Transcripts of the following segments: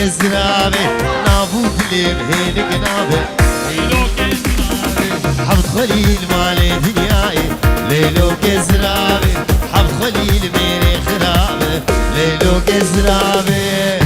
كزرابي نابوت لي بهين قنابي ليلو كزرابي حفظ خليل مالي دنياي ليلو كزرابي حفظ خليل ميري خرابي ليلو كزرابي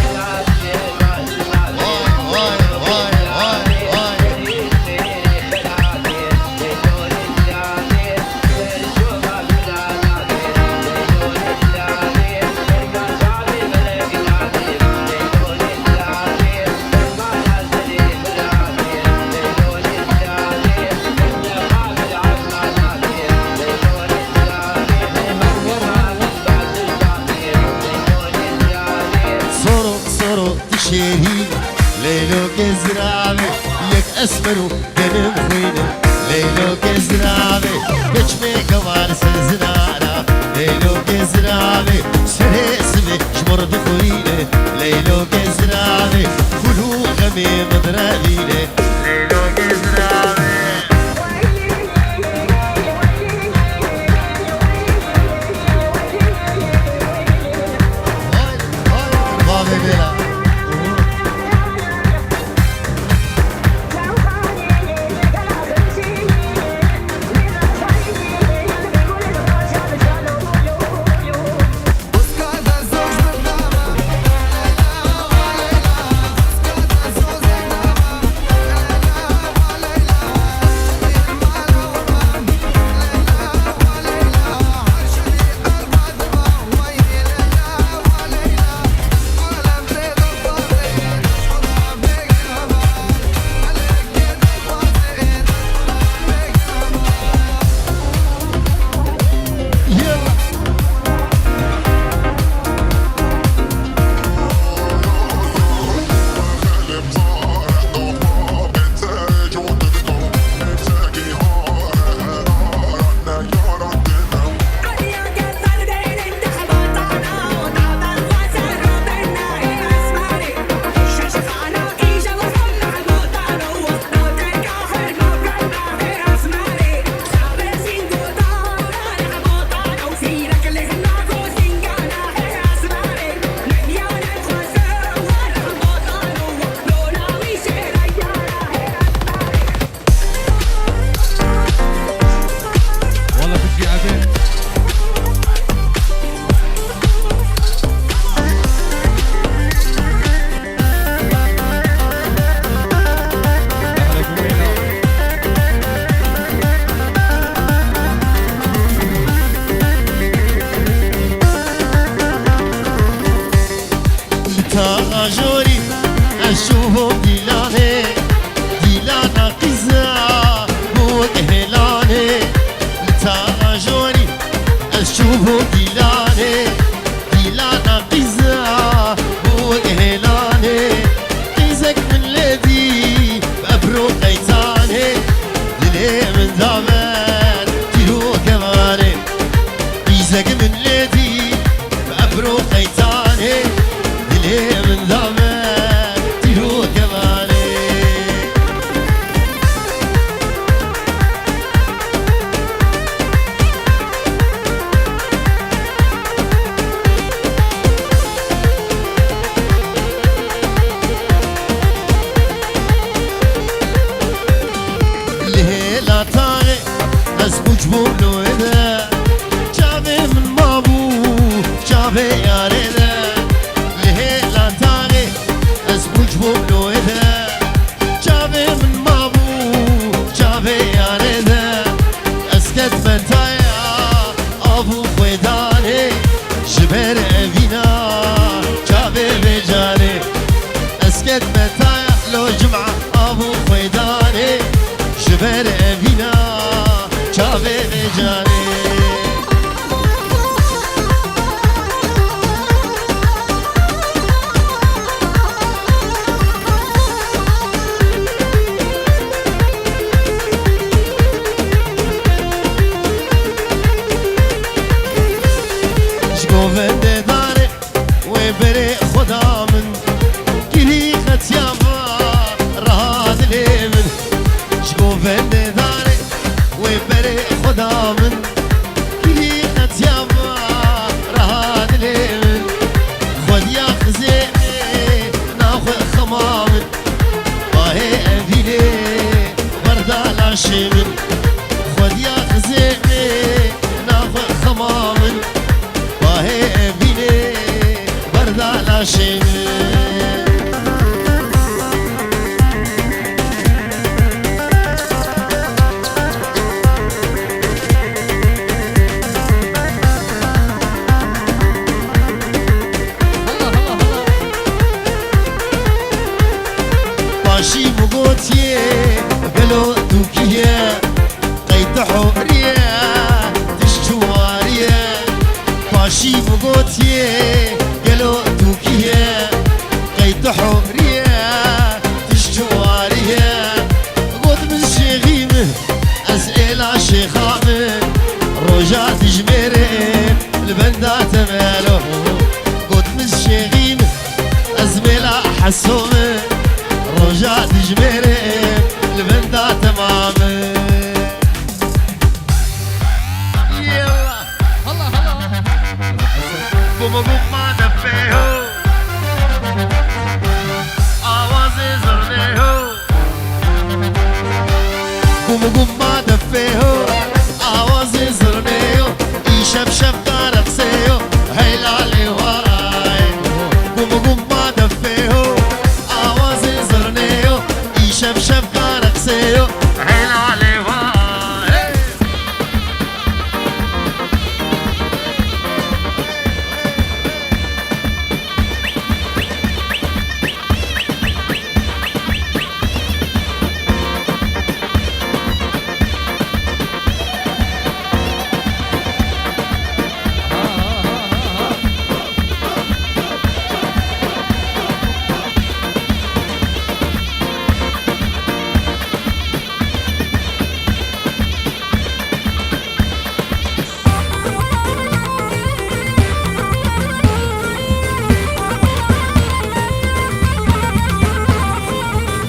شيرين ليلو كزرابي يك اسمرو دنم خوينه ليلو كزرابي بچمي كوار سزنانا ليلو كزرابي سري اسمي شمر بخوينه ليلو كزرابي كلو غمي مدرالينه ليلو كزرابي تاجوري أشوفهم ديلاني ديلانا قزا هو كهلاني تاجوري أشوفهم ديلاني ديلانا قزا هو كهلاني قيزك من لدي بأبرو قيتاني للي من دامن تيرو كماني قيزك من لدي بأبرو قيتاني من ذمك تيرو كماني لهلا طاغي اسبوج بولو اذا جابي من مابو جابي يا ريدا بولو إذا جابي من مابو جابي يا ريدا أسكت متايا أبو خويداني جبر أبينا جابي بجاني أسكت متايا لو جمعة أبو خويداني جبر أبينا جابي بجاني وفنده داره وبره خدا من كلي خط يابا راد لي من شكو فنده داره وبره خدا من كلي خط يابا راد لي من خد يا خزي ناخذ لاشي من خد يا خزيني ناخذ خمامن باهي بيني بردا لاشي من باشي بقوتي بلو دوكيه قيد حوريه تشتواريه باشي بقوتي بلو دوكيه قيد حوريه تشتواريه قد من شيخيمه اسئله شيخامه رجعت جميري البندات ماله قد من شيخيمه ازميله حسومه رجعت جميري البندا تمامي يلا هلا هلا قوم قوم ما دفيهو آوازي زرنيهو قوم قوم ما دفيهو آوازي زرنيهو يشب شب دارقسيهو هيلالي وراي قوم قوم ما دفيهو شب شب كارك سيو حيل علي واي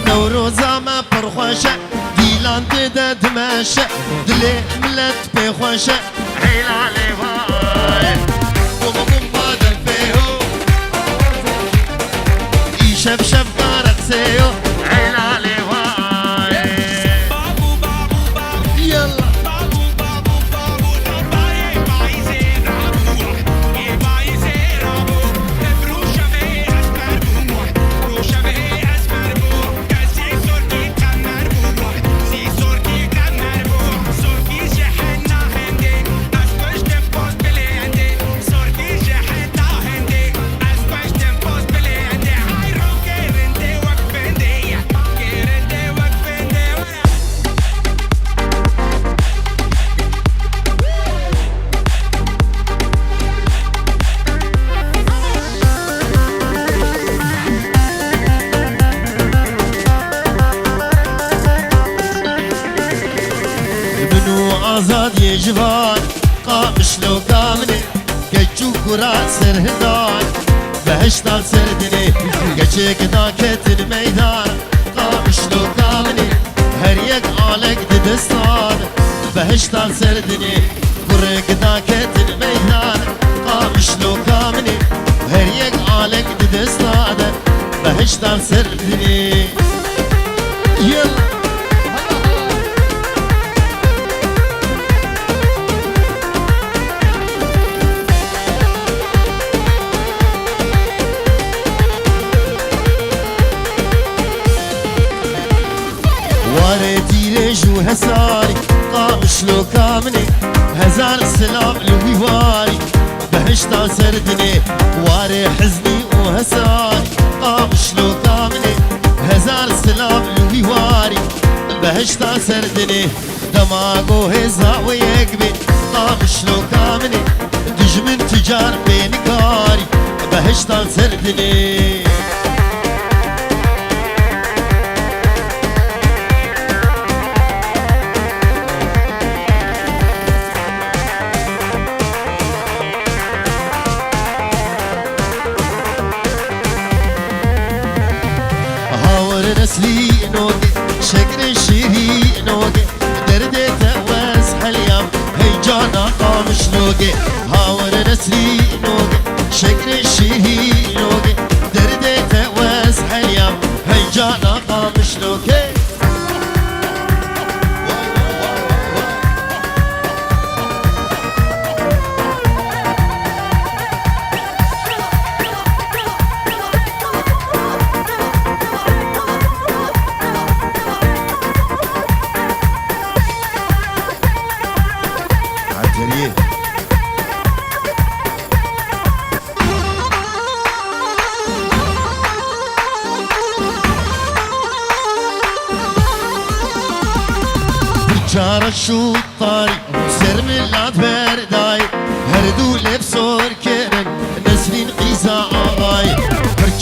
نوروزا ما برخوشة ديلان تدا دماشة دلي ملت بخوشة حيل علي واي قوم قوم بادر فيهو يشب شب كارك سيو حيل علي واي بابو بابو بابو يلا بابو بابو بابو نباي بايزين رابو اي بايزين رابو بروشة في اسمر بروشة في آزاد يجوان قامش لو قامني كجو كرا سرهدان بهشتان سردني كجيك داكت الميدان قامش لو قامني هر يك آلك ددستان بهشتان سردني كرك داكت الميدان قامش لو قامني هر يك آلك ددستان بهشتان سردني يلا جو هساري قامش لو كامني هزار سلام لويواري بهشتا سردني واري حزني وهساري قامش لو كامني هزار سلام لويواري بهشتا سردني دماغو هزا ويقبي قامش لو كامني دجمن تجار بين كاري بهشتا سردني نسلي نوقي شكر شيري نوقي دردي تواز حليام هيجانا قامش نوقي هاور نسلي نوقي شكر شيري نوقي دردي تواز حليام هيجانا قامش نوقي جار شو الطريق سر من برداي هردو لبسور كرن نسرين قيزا آغاي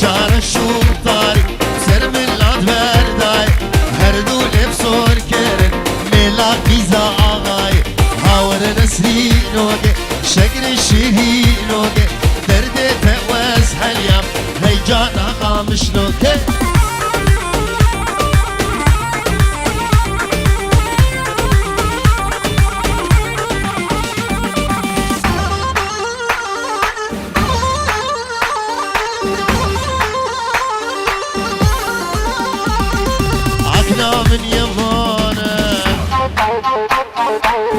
جار شو الطريق سر من برداي هردو لبسور كرن ملا قيزا آغاي هاور نسرين وقي شقر الشهين وقي درد فواز هاليام هيجانا قامش نوكي من يمانه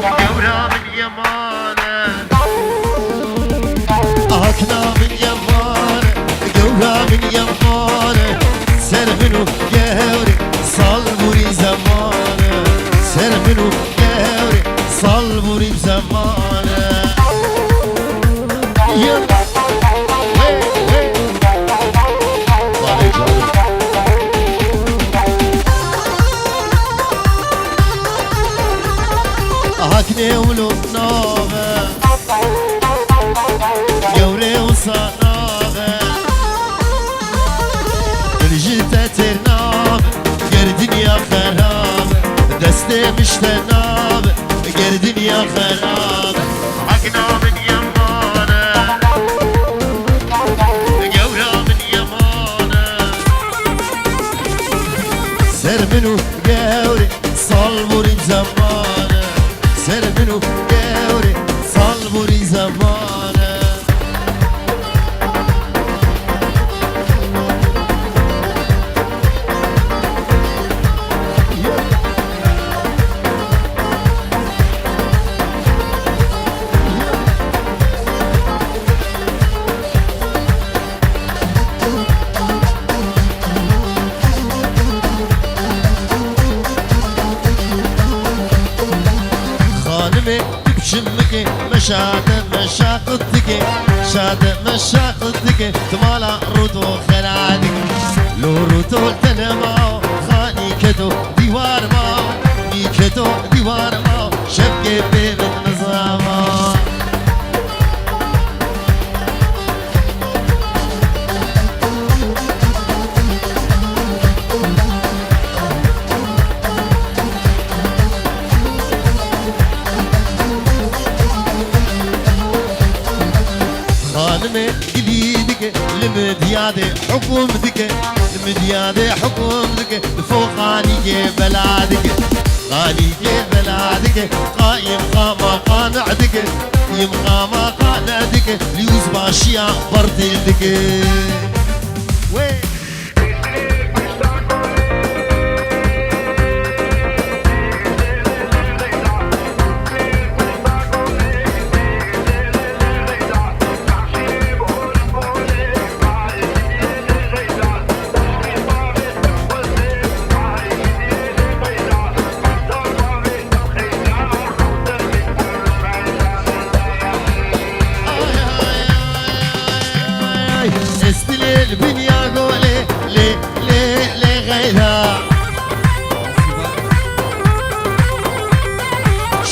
جورا من يمانه أكنا من يمانه جورا من يمانه سر منو جهوري صلبوري زمانه سر منو جهوري صلبوري زمانه يلا هاكني ولو نوغة جوري وصناغة الجيتة ترناغ قردن يا خراب دستي مش تناغ قردن يا خراب هاكنا من يمانة جورا من يمانة سر منو جوري صلبوري زمانة سر منو جوري صلبوري زمانه شمكي مشاهد مشاقتك شاد مشاقتك تمالا روتو خلادك لو روتو تنماو خاني كدو ديوار ماو ني كدو ديوار ماو شبكي بين النظاماو جديدك لمديادي حكومتك لمديادي حكومتك فوقاني بلادك قاني بلادك قايم قاما قانعدك يم قاما قانعدك ليوز باشيا برتلدك وين البنيا قولي لي غيرها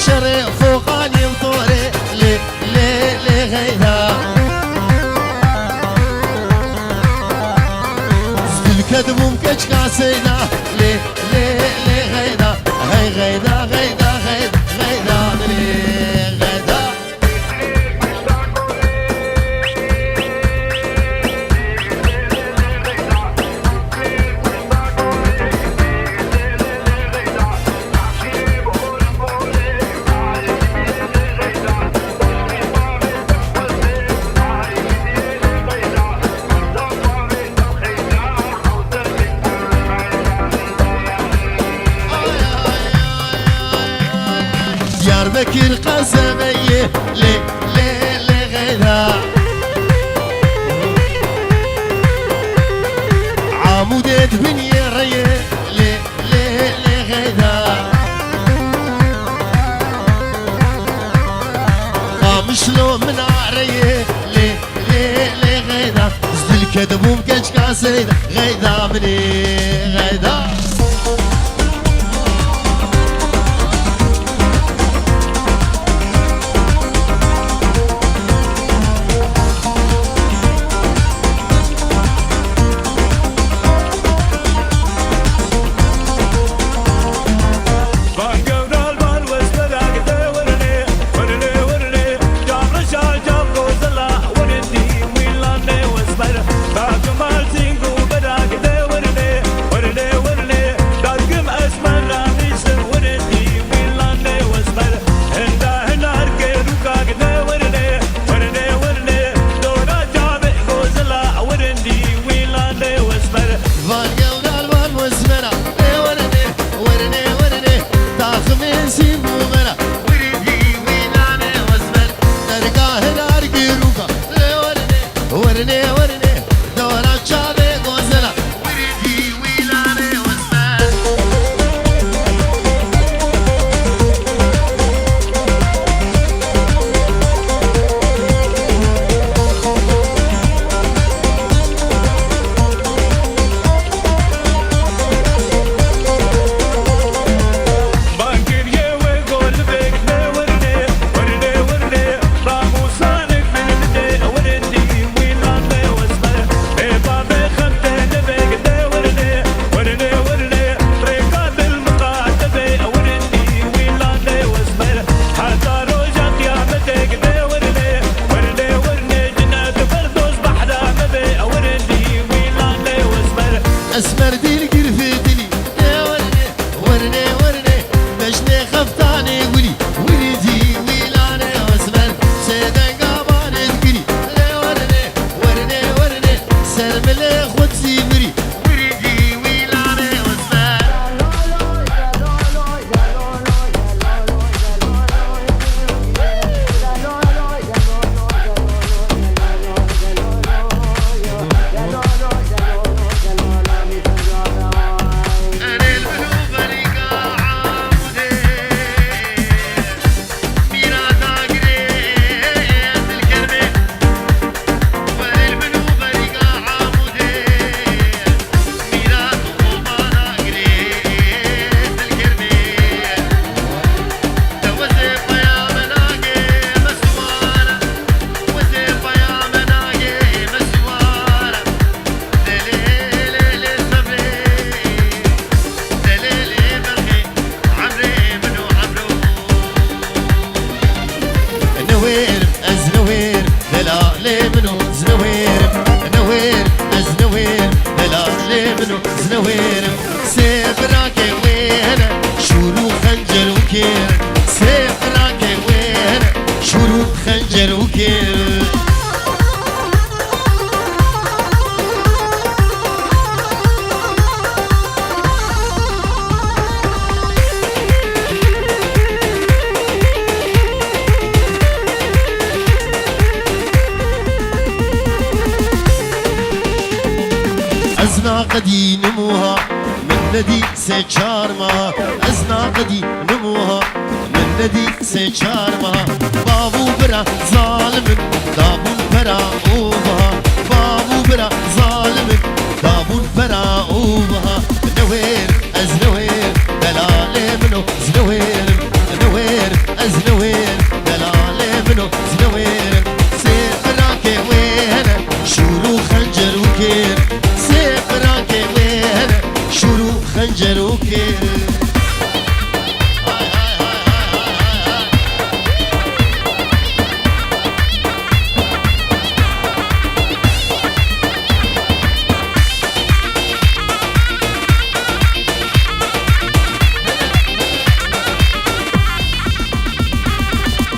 شري فوقاني وطوري لي غيرها الكذب ومكش كاسينا لي غيرها هاي غيرها دياربكر قسمية لي غيرها عمودات بنية ريه لي غيرها قامش لو من عريه لي غيرها زد الكذب ومكنش كاسينا غيرها مني غيرها اسمر ديل قرفي دلي يا ورني ورني ورني مجني خفتاني ولي ولدي ويلاني واسمر سيدان قاباني تقري يا ورني ورني ورني سرملي خدسي مري ولدي ويلاني واسمر ازنا قدي نموها من ندي سيشار ما ازنا قدي نموها من ندي سيشار ما بابو برا ظالم دابون برا اوبها بابو برا ظالم دابون برا اوبها نوير از نوير دلالي منو زنوير نوير از نوير دلالي منو زنوير سيف راكي وين شورو خنجر وكير خنجر وكير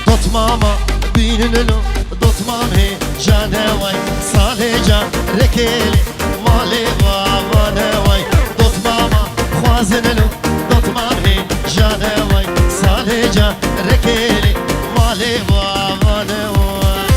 دوت ماما بيننو دوت مامي جانواي صالجا ركيلي مالي بابا نواي دوت ماما خوازنلو دوت مامي جانواي صالجا ركيلي مالي بابا نواي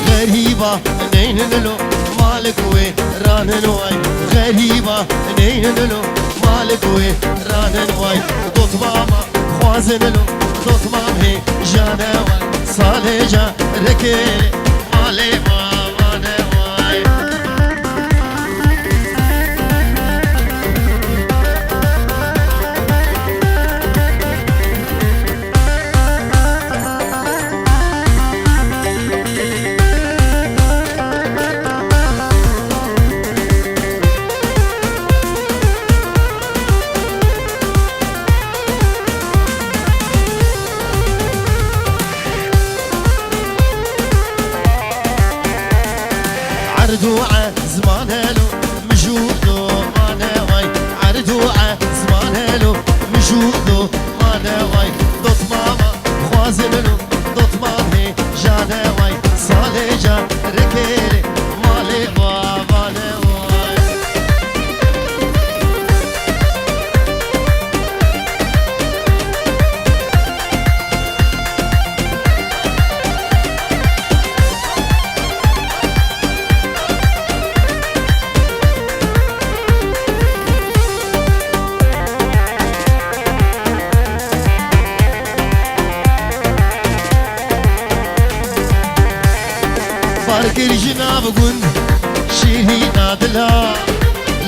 غريبة نيننلو مالك وي راننواي غريبة نيننلو مالك وي راننواي دوت ماما خوازنلو دوت مامي جانواي صالجا ركيلي مالي بابا نواي عردوعة زمانهلو مجودو ما نواي عردوعة زمانهلو مجودو ما نواي دوت ماما خوازنلو دوت مامي جانواي صالجا ركيلي مالي بابا نواي فارق الجناب قن شيلي نادلها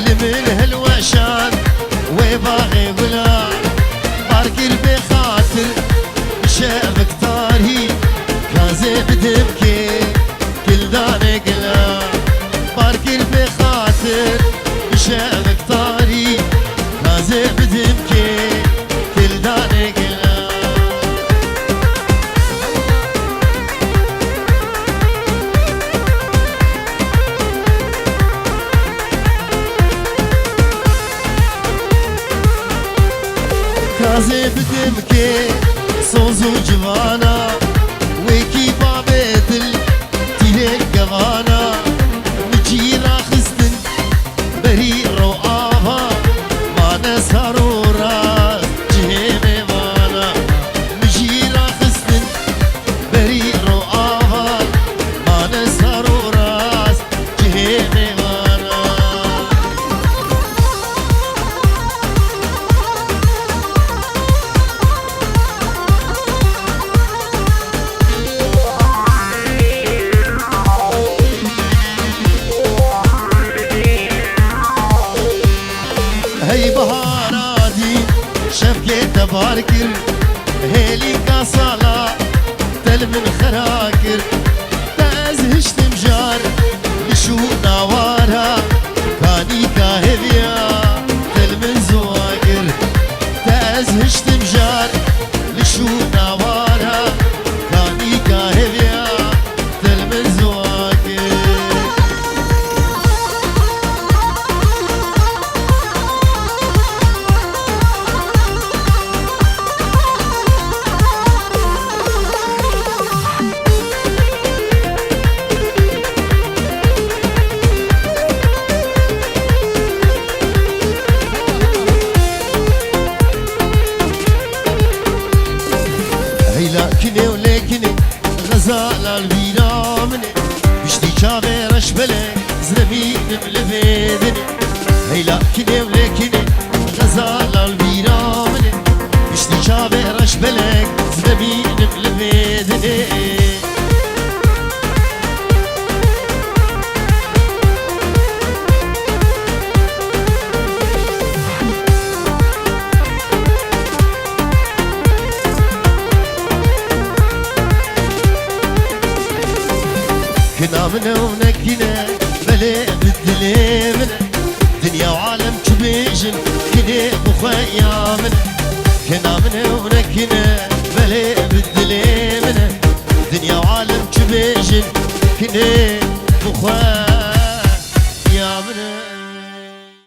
لمن هالوشان ويباغي قلا فارق البخاطر شافك طاري كازي بدمكي كل داني قلا فارق البخاطر شافك طاري كازي بدمكي كل داني قلا بدم كي صوزو جوانا ويكي بابي دل تيلين قوانا مجيلا خستن بري روآفا ما نسارورا جهيمي وانا مجيلا خستن بري روآفا ما نسارورا جهيمي وانا هي بهاراتي شفكة تباركر هيلي كاسالا تل من خراكر تازهشت مجار لشو نوارها كاني كاهبيا تل من زواكر تازهشت مجار لشو نوارها كاني كاهبيا تل من زواكر لكني ولكني غزال البينا مني بشتي شابي رشبلي زربي ملفيدني هي لكني ولكني غزال البينا مني بشتي شابي رشبلي زربي ملفيدني كنا منا ونكنا بلي بالدلي منا دنيا وعالم كبيجن كنا بخويا منا كنا منا ونكنا بلي بالدلي منا دنيا وعالم كبيجن كنا بخويا منا